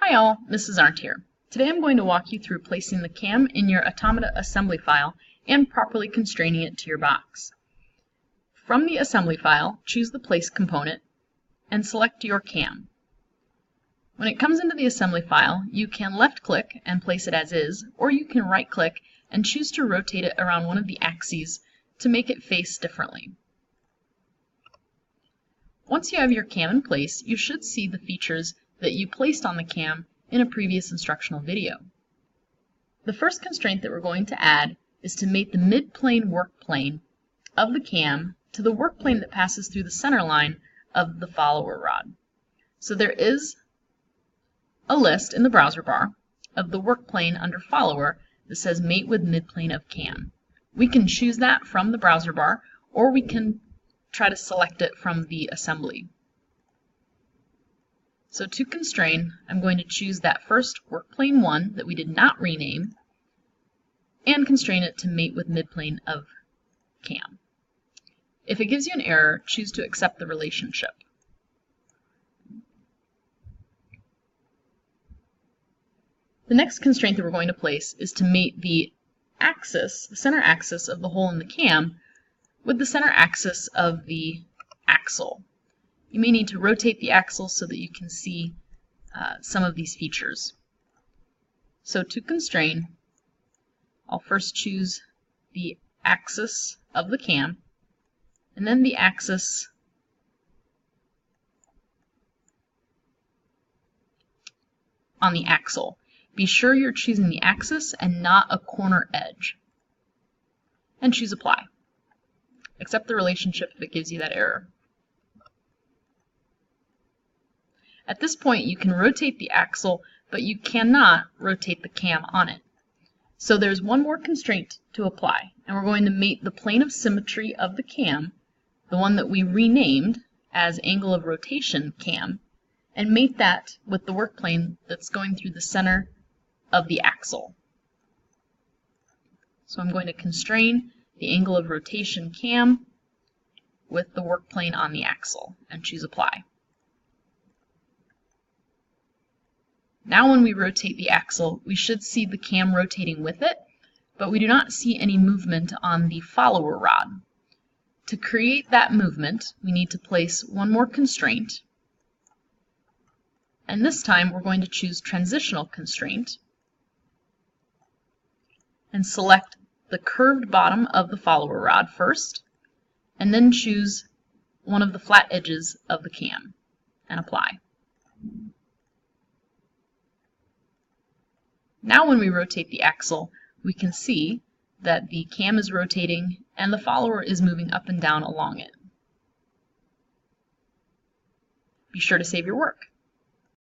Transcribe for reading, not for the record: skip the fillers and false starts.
Hi all, Mrs. Arndt here. Today I'm going to walk you through placing the cam in your Automata assembly file and properly constraining it to your box. From the assembly file, choose the Place component and select your cam. When it comes into the assembly file, you can left-click and place it as is, or you can right-click and choose to rotate it around one of the axes to make it face differently. Once you have your cam in place, you should see the features that you placed on the cam in a previous instructional video. The first constraint that we're going to add is to mate the mid-plane work plane of the cam to the work plane that passes through the center line of the follower rod. So there is a list in the browser bar of the work plane under follower that says mate with midplane of cam. We can choose that from the browser bar, or we can try to select it from the assembly. So to constrain, I'm going to choose that first workplane 1 that we did not rename and constrain it to mate with midplane of cam. If it gives you an error, choose to accept the relationship. The next constraint that we're going to place is to mate the axis, the center axis of the hole in the cam, with the center axis of the axle. You may need to rotate the axle so that you can see some of these features. So to constrain, I'll first choose the axis of the cam, and then the axis on the axle. Be sure you're choosing the axis and not a corner edge. And choose Apply. Accept the relationship if it gives you that error. At this point, you can rotate the axle, but you cannot rotate the cam on it. So there's one more constraint to apply, and we're going to mate the plane of symmetry of the cam, the one that we renamed as angle of rotation cam, and mate that with the work plane that's going through the center of the axle. So I'm going to constrain the angle of rotation cam with the work plane on the axle and choose Apply. Now when we rotate the axle, we should see the cam rotating with it, but we do not see any movement on the follower rod. To create that movement, we need to place one more constraint, and this time we're going to choose Transitional Constraint and select the curved bottom of the follower rod first, and then choose one of the flat edges of the cam and Apply. Now when we rotate the axle, we can see that the cam is rotating and the follower is moving up and down along it. Be sure to save your work.